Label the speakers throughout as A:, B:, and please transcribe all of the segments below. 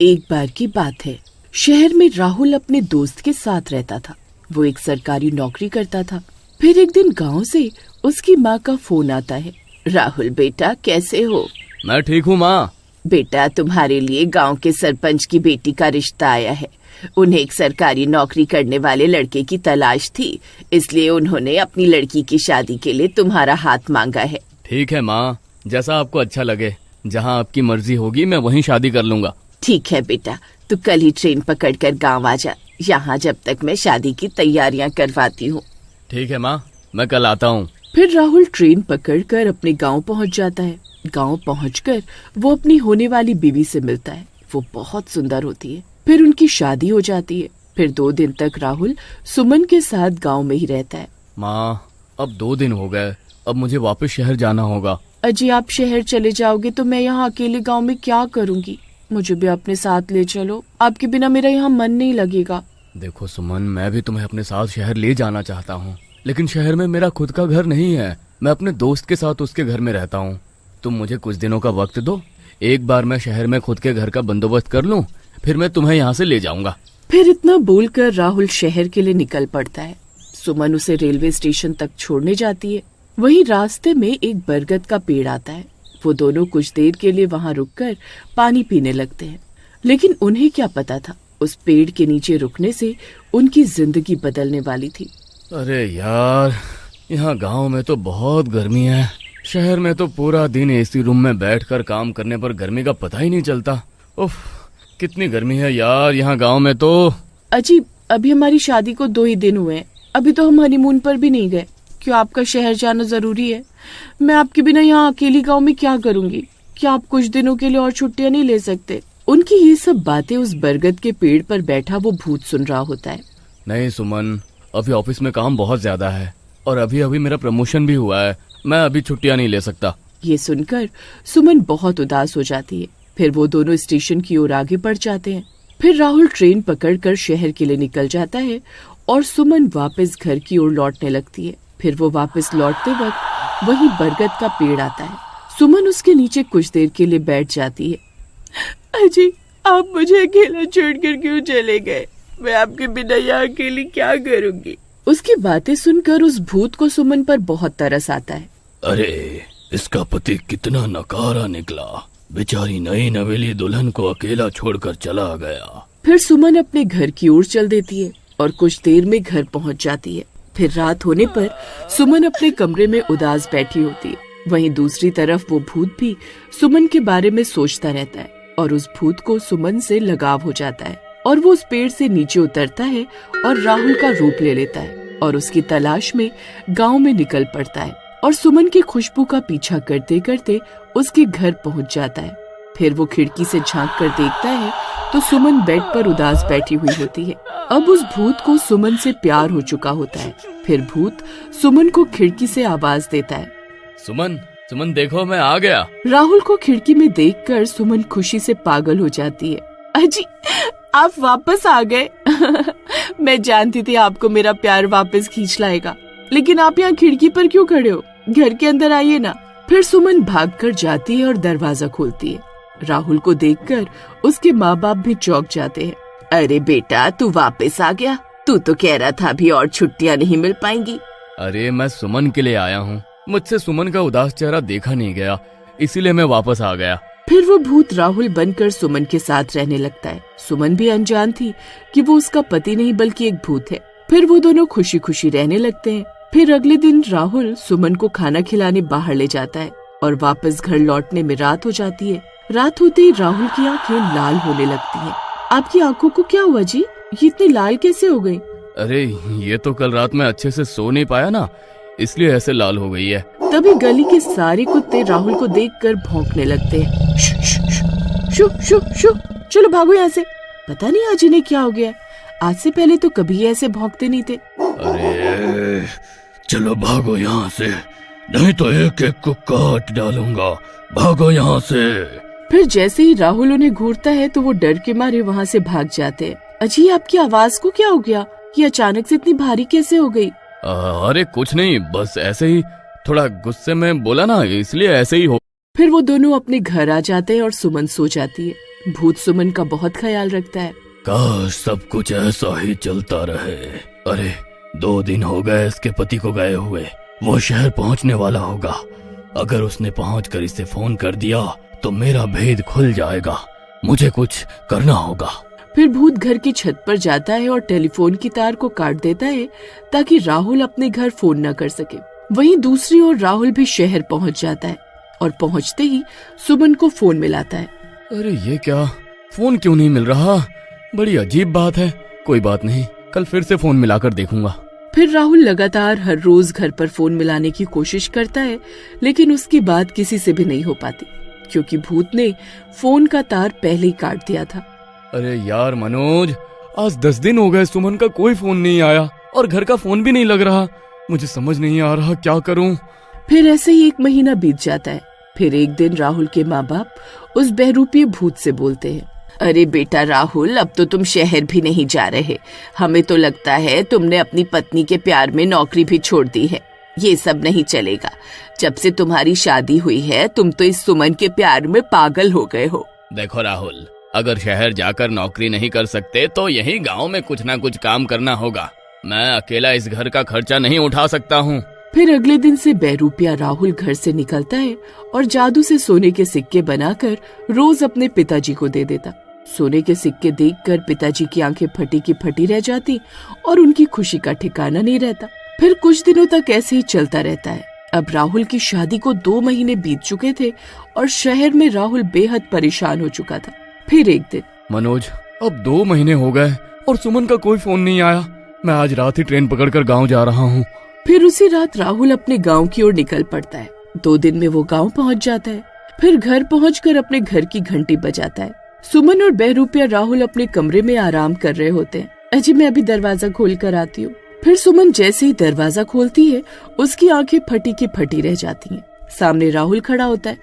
A: एक बार की बात है। शहर में राहुल अपने दोस्त के साथ रहता था। वो एक सरकारी नौकरी करता था। फिर एक दिन गांव से उसकी माँ का फोन आता है। राहुल बेटा, कैसे हो?
B: मैं ठीक हूँ माँ।
A: बेटा, तुम्हारे लिए गांव के सरपंच की बेटी का रिश्ता आया है। उन्हें एक सरकारी नौकरी करने वाले लड़के की तलाश थी, इसलिए उन्होंने अपनी लड़की की शादी के लिए तुम्हारा हाथ मांगा है।
B: ठीक है माँ, जैसा आपको अच्छा लगे। जहाँ आपकी मर्जी होगी मैं वहीं शादी कर लूंगा।
A: ठीक है बेटा, तू कल ही ट्रेन पकड़कर गांव आ जा। यहाँ जब तक मैं शादी की तैयारियां करवाती हूँ।
B: ठीक है माँ, मैं कल आता हूँ।
A: फिर राहुल ट्रेन पकड़कर अपने गांव पहुँच जाता है। गांव पहुंचकर वो अपनी होने वाली बीवी से मिलता है। वो बहुत सुंदर होती है। फिर उनकी शादी हो जाती है। फिर 2 दिन तक राहुल सुमन के साथ गांव में ही रहता है।
B: माँ, अब 2 दिन हो गए, अब मुझे वापस शहर जाना होगा।
A: अजी, आप शहर चले जाओगे तो मैं यहाँ अकेले गांव में क्या करूँगी? मुझे भी अपने साथ ले चलो। आपके बिना मेरा यहाँ मन नहीं लगेगा।
B: देखो सुमन, मैं भी तुम्हें अपने साथ शहर ले जाना चाहता हूँ, लेकिन शहर में मेरा खुद का घर नहीं है। मैं अपने दोस्त के साथ उसके घर में रहता हूँ। तुम मुझे कुछ दिनों का वक्त दो। एक बार मैं शहर में खुद के घर का बंदोबस्त कर लूँ, फिर मैं तुम्हें यहाँ से ले जाऊंगा।
A: फिर इतना बोलकर राहुल शहर के लिए निकल पड़ता है। सुमन उसे रेलवे स्टेशन तक छोड़ने जाती है। वहीं रास्ते में एक बरगद का पेड़ आता है। वो दोनों कुछ देर के लिए वहाँ रुककर पानी पीने लगते हैं, लेकिन उन्हें क्या पता था, उस पेड़ के नीचे रुकने से उनकी जिंदगी बदलने वाली थी।
B: अरे यार, यहाँ गांव में तो बहुत गर्मी है। शहर में तो पूरा दिन एसी रूम में बैठकर काम करने पर गर्मी का पता ही नहीं चलता। उफ, कितनी गर्मी है यार यहाँ गांव में तो।
A: अजी, अभी हमारी शादी को 2 ही दिन हुए हैं। अभी तो हम हनीमून पर भी नहीं गए। क्यों आपका शहर जाना जरूरी है? मैं आपके बिना यहाँ अकेली गांव में क्या करूँगी? क्या आप कुछ दिनों के लिए और छुट्टियाँ नहीं ले सकते? उनकी ये सब बातें उस बरगद के पेड़ पर बैठा वो भूत सुन रहा होता है।
B: नहीं सुमन, अभी ऑफिस में काम बहुत ज्यादा है और अभी अभी मेरा प्रमोशन भी हुआ है। मैं अभी छुट्टियाँ नहीं ले सकता।
A: ये सुनकर सुमन बहुत उदास हो जाती है। फिर वो दोनों स्टेशन की ओर आगे बढ़ जाते हैं। फिर राहुल ट्रेन पकड़कर शहर के लिए निकल जाता है और सुमन वापस घर की ओर लौटने लगती है। फिर वो वापस लौटते वक्त वही बरगद का पेड़ आता है। सुमन उसके नीचे कुछ देर के लिए बैठ जाती है। अजी, आप मुझे अकेला छोड़कर क्यों चले गए? मैं आपके बिना यहाँ अकेली क्या करूँगी? उसकी बातें सुनकर उस भूत को सुमन पर बहुत तरस आता है।
B: अरे, इसका पति कितना नकारा निकला। बेचारी नई नवेली दुल्हन को अकेला छोड़कर चला गया।
A: फिर सुमन अपने घर की ओर चल देती है और कुछ देर में घर पहुँच जाती है। फिर रात होने पर सुमन अपने कमरे में उदास बैठी होती है। वहीं दूसरी तरफ वो भूत भी सुमन के बारे में सोचता रहता है और उस भूत को सुमन से लगाव हो जाता है और वो उस पेड़ से नीचे उतरता है और राहुल का रूप ले लेता है और उसकी तलाश में गांव में निकल पड़ता है और सुमन की खुशबू का पीछा करते करते उसके घर पहुंच जाता है। फिर वो खिड़की से झांक कर देखता है तो सुमन बेड पर उदास बैठी हुई होती है। अब उस भूत को सुमन से प्यार हो चुका होता है। फिर भूत सुमन को खिड़की से आवाज देता है,
B: सुमन, सुमन देखो, मैं आ गया।
A: राहुल को खिड़की में देखकर सुमन खुशी से पागल हो जाती है। अजी, आप वापस आ गए। मैं जानती थी आपको मेरा प्यार वापस खींच लाएगा, लेकिन आप यहाँ खिड़की पर क्यों खड़े हो? घर के अंदर आइए ना। फिर सुमन भागकर जाती है और दरवाजा खोलती है। राहुल को देखकर उसके माँ बाप भी चौंक जाते हैं। अरे बेटा, तू वापस आ गया? तू तो कह रहा था अभी और छुट्टियाँ नहीं मिल पाएंगी।
B: अरे, मैं सुमन के लिए आया हूँ। मुझसे सुमन का उदास चेहरा देखा नहीं गया, इसीलिए मैं वापस आ गया।
A: फिर वो भूत राहुल बनकर सुमन के साथ रहने लगता है। सुमन भी अनजान थी कि वो उसका पति नहीं बल्कि एक भूत है। फिर वो दोनों खुशी खुशी रहने लगते हैं। फिर अगले दिन राहुल सुमन को खाना खिलाने बाहर ले जाता है और वापस घर लौटने में रात हो जाती है। रात होते ही राहुल की आंखें लाल होने लगती हैं। आपकी आंखों को क्या हुआ जी? ये इतनी लाल कैसे हो गई?
B: अरे, ये तो कल रात में अच्छे से सो नहीं पाया ना, इसलिए ऐसे लाल हो गई है।
A: तभी गली के सारे कुत्ते राहुल को देखकर भौंकने लगते हैं। शु, शु, शु, शु, शु, शु, चलो भागो यहाँ से। पता नहीं आज इन्हें क्या हो गया। आज से पहले तो कभी ऐसे भौंकते नहीं थे।
B: अरे चलो भागो यहाँ से, नहीं तो एक एक को काट डालूंगा। भागो यहाँ से।
A: फिर जैसे ही राहुल उन्हें घूरता है तो वो डर के मारे वहाँ से भाग जाते हैं। अजी, आपकी आवाज को क्या हो गया? ये अचानक से इतनी भारी कैसे हो गई?
B: अरे कुछ नहीं, बस ऐसे ही थोड़ा गुस्से में बोला ना, इसलिए ऐसे ही हो।
A: फिर वो दोनों अपने घर आ जाते हैं और सुमन सो जाती है। भूत सुमन का बहुत ख्याल रखता है।
B: काश सब कुछ ऐसा ही चलता रहे। अरे 2 दिन हो गए इसके पति को गए हुए, वो शहर पहुंचने वाला होगा। अगर उसने पहुंचकर इसे फोन कर दिया तो मेरा भेद खुल जाएगा। मुझे कुछ करना होगा।
A: फिर भूत घर की छत पर जाता है और टेलीफोन की तार को काट देता है ताकि राहुल अपने घर फोन न कर सके। वहीं दूसरी ओर राहुल भी शहर पहुंच जाता है और पहुंचते ही सुमन को फोन मिलाता है।
B: अरे ये क्या, फोन क्यों नहीं मिल रहा? बड़ी अजीब बात है। कोई बात नहीं, कल फिर से फोन मिलाकर देखूंगा।
A: फिर राहुल लगातार हर रोज घर पर फोन मिलाने की कोशिश करता है, लेकिन उसकी बात किसी से भी नहीं हो पाती क्योंकि भूत ने फोन का तार पहले ही काट दिया था।
B: अरे यार मनोज, आज 10 दिन हो गए सुमन का कोई फोन नहीं आया और घर का फोन भी नहीं लग रहा। मुझे समझ नहीं आ रहा क्या करूं।
A: फिर ऐसे ही 1 महीना बीत जाता है। फिर एक दिन राहुल के माँ बाप उस बहरूपीय भूत से बोलते हैं, अरे बेटा राहुल, अब तो तुम शहर भी नहीं जा रहे। हमें तो लगता है तुमने अपनी पत्नी के प्यार में नौकरी भी छोड़ दी है। ये सब नहीं चलेगा। जब से तुम्हारी शादी हुई है तुम तो इस सुमन के प्यार में पागल हो गए हो।
B: देखो राहुल, अगर शहर जाकर नौकरी नहीं कर सकते तो यहीं गांव में कुछ ना कुछ काम करना होगा। मैं अकेला इस घर का खर्चा नहीं उठा सकता हूँ।
A: फिर अगले दिन से बहरूपिया राहुल घर से निकलता है और जादू से सोने के सिक्के बनाकर रोज अपने पिताजी को दे देता। सोने के सिक्के देखकर पिताजी की आंखें फटी की फटी रह जाती और उनकी खुशी का ठिकाना नहीं रहता। फिर कुछ दिनों तक ऐसे ही चलता रहता है। अब राहुल की शादी को 2 महीने बीत चुके थे और शहर में राहुल बेहद परेशान हो चुका था। फिर एक दिन,
B: मनोज, अब 2 महीने हो गए और सुमन का कोई फोन नहीं आया। मैं आज रात ही ट्रेन पकड़कर गांव जा रहा हूँ।
A: फिर उसी रात राहुल अपने गांव की ओर निकल पड़ता है। 2 दिन में वो गांव पहुंच जाता है। फिर घर पहुंचकर अपने घर की घंटी बजाता है। सुमन और बहरूपिया राहुल अपने कमरे में आराम कर रहे होते हैं। अजी मैं अभी दरवाजा खोल कर आती हूँ। फिर सुमन जैसे ही दरवाजा खोलती है उसकी आंखें फटी की फटी रह जाती हैं। सामने राहुल खड़ा होता है।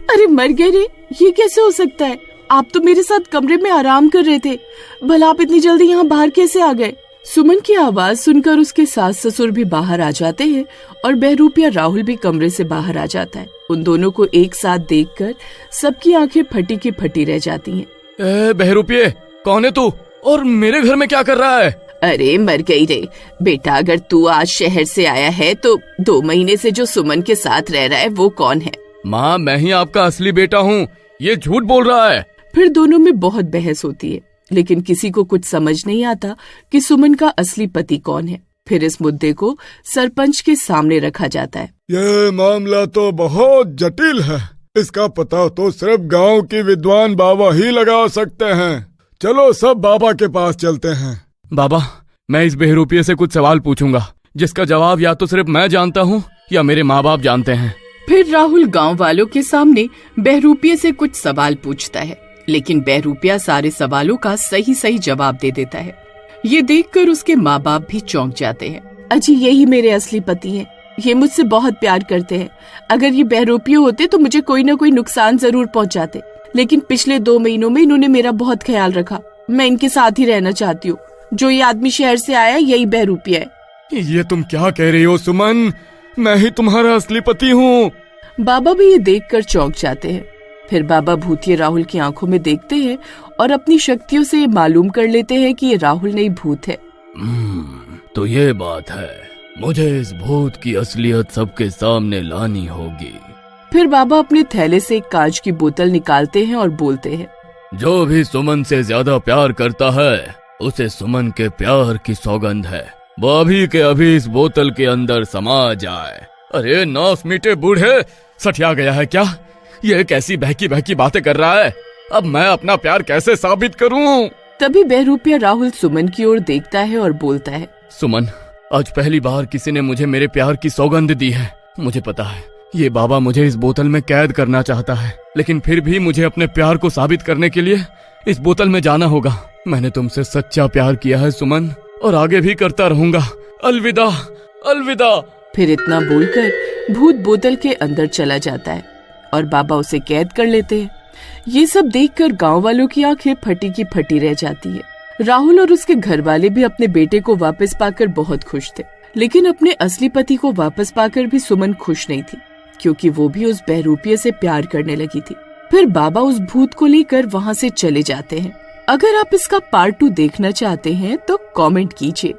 A: अरे मर गए रे, ये कैसे हो सकता है? आप तो मेरे साथ कमरे में आराम कर रहे थे, भला आप इतनी जल्दी यहाँ बाहर कैसे आ गए? सुमन की आवाज सुनकर उसके सास ससुर भी बाहर आ जाते हैं और बहरूपिया राहुल भी कमरे से बाहर आ जाता है। उन दोनों को एक साथ देखकर सबकी आंखें फटी की फटी रह जाती हैं।
B: बहरूपिये, कौन है तू और मेरे घर में क्या कर रहा है?
A: अरे मर गई रे बेटा, अगर तू आज शहर से आया है तो 2 महीने से जो सुमन के साथ रह रहा है वो कौन है?
B: माँ, मैं ही आपका असली बेटा हूँ। ये झूठ बोल रहा है।
A: फिर दोनों में बहुत बहस होती है, लेकिन किसी को कुछ समझ नहीं आता कि सुमन का असली पति कौन है। फिर इस मुद्दे को सरपंच के सामने रखा जाता है।
C: ये मामला तो बहुत जटिल है। इसका पता तो सिर्फ गांव के विद्वान बाबा ही लगा सकते हैं। चलो सब बाबा के पास चलते हैं।
B: बाबा, मैं इस बहरूपिये से कुछ सवाल पूछूंगा जिसका जवाब या तो सिर्फ मैं जानता हूँ या मेरे माँ बाप जानते हैं।
A: फिर राहुल गांव वालों के सामने बहरूपिये से कुछ सवाल पूछता है, लेकिन बहरूपिया सारे सवालों का सही सही जवाब दे देता है। ये देखकर उसके माँ बाप भी चौंक जाते हैं। अजी यही मेरे असली पति हैं। ये मुझसे बहुत प्यार करते हैं। अगर ये बहरूपिये होते तो मुझे कोई न कोई नुकसान जरूर पहुंचाते, लेकिन पिछले 2 महीनों में इन्होंने मेरा बहुत ख्याल रखा। मैं इनके साथ ही रहना चाहती हूँ। जो ये आदमी शहर से आया यही बहरूपिया है।
C: ये तुम क्या कह रही हो सुमन? मैं ही तुम्हारा असली पति हूँ।
A: बाबा भी ये देखकर चौंक जाते हैं। फिर बाबा भूतिया राहुल की आंखों में देखते हैं और अपनी शक्तियों से ये मालूम कर लेते हैं कि ये राहुल नहीं भूत है।
B: तो ये बात है, मुझे इस भूत की असलियत सबके सामने लानी होगी।
A: फिर बाबा अपने थैले से एक कांच की बोतल निकालते हैं और बोलते हैं,
B: जो भी सुमन से ज्यादा प्यार करता है उसे सुमन के प्यार की सौगंध है। वो अभी के अभी इस बोतल के अंदर समा जाए। अरे नास मीठे बूढ़े, सठिया गया है क्या? ये कैसी बहकी बहकी बातें कर रहा है? अब मैं अपना प्यार कैसे साबित करूं?
A: तभी बहरूपिया राहुल सुमन की ओर देखता है और बोलता है,
B: सुमन, आज पहली बार किसी ने मुझे मेरे प्यार की सौगंध दी है। मुझे पता है ये बाबा मुझे इस बोतल में कैद करना चाहता है, लेकिन फिर भी मुझे अपने प्यार को साबित करने के लिए इस बोतल में जाना होगा। मैंने तुमसे सच्चा प्यार किया है सुमन, और आगे भी करता रहूंगा। अलविदा, अलविदा।
A: फिर इतना बोलकर भूत बोतल के अंदर चला जाता है और बाबा उसे कैद कर लेते हैं। ये सब देखकर गांव वालों की आंखें फटी की फटी रह जाती है। राहुल और उसके घर वाले भी अपने बेटे को वापस पाकर बहुत खुश थे, लेकिन अपने असली पति को वापस पाकर भी सुमन खुश नहीं थी, क्योंकि वो भी उस बहरूपिये से प्यार करने लगी थी। फिर बाबा उस भूत को लेकर वहाँ से चले जाते हैं। अगर आप इसका पार्ट 2 देखना चाहते हैं तो कमेंट कीजिए।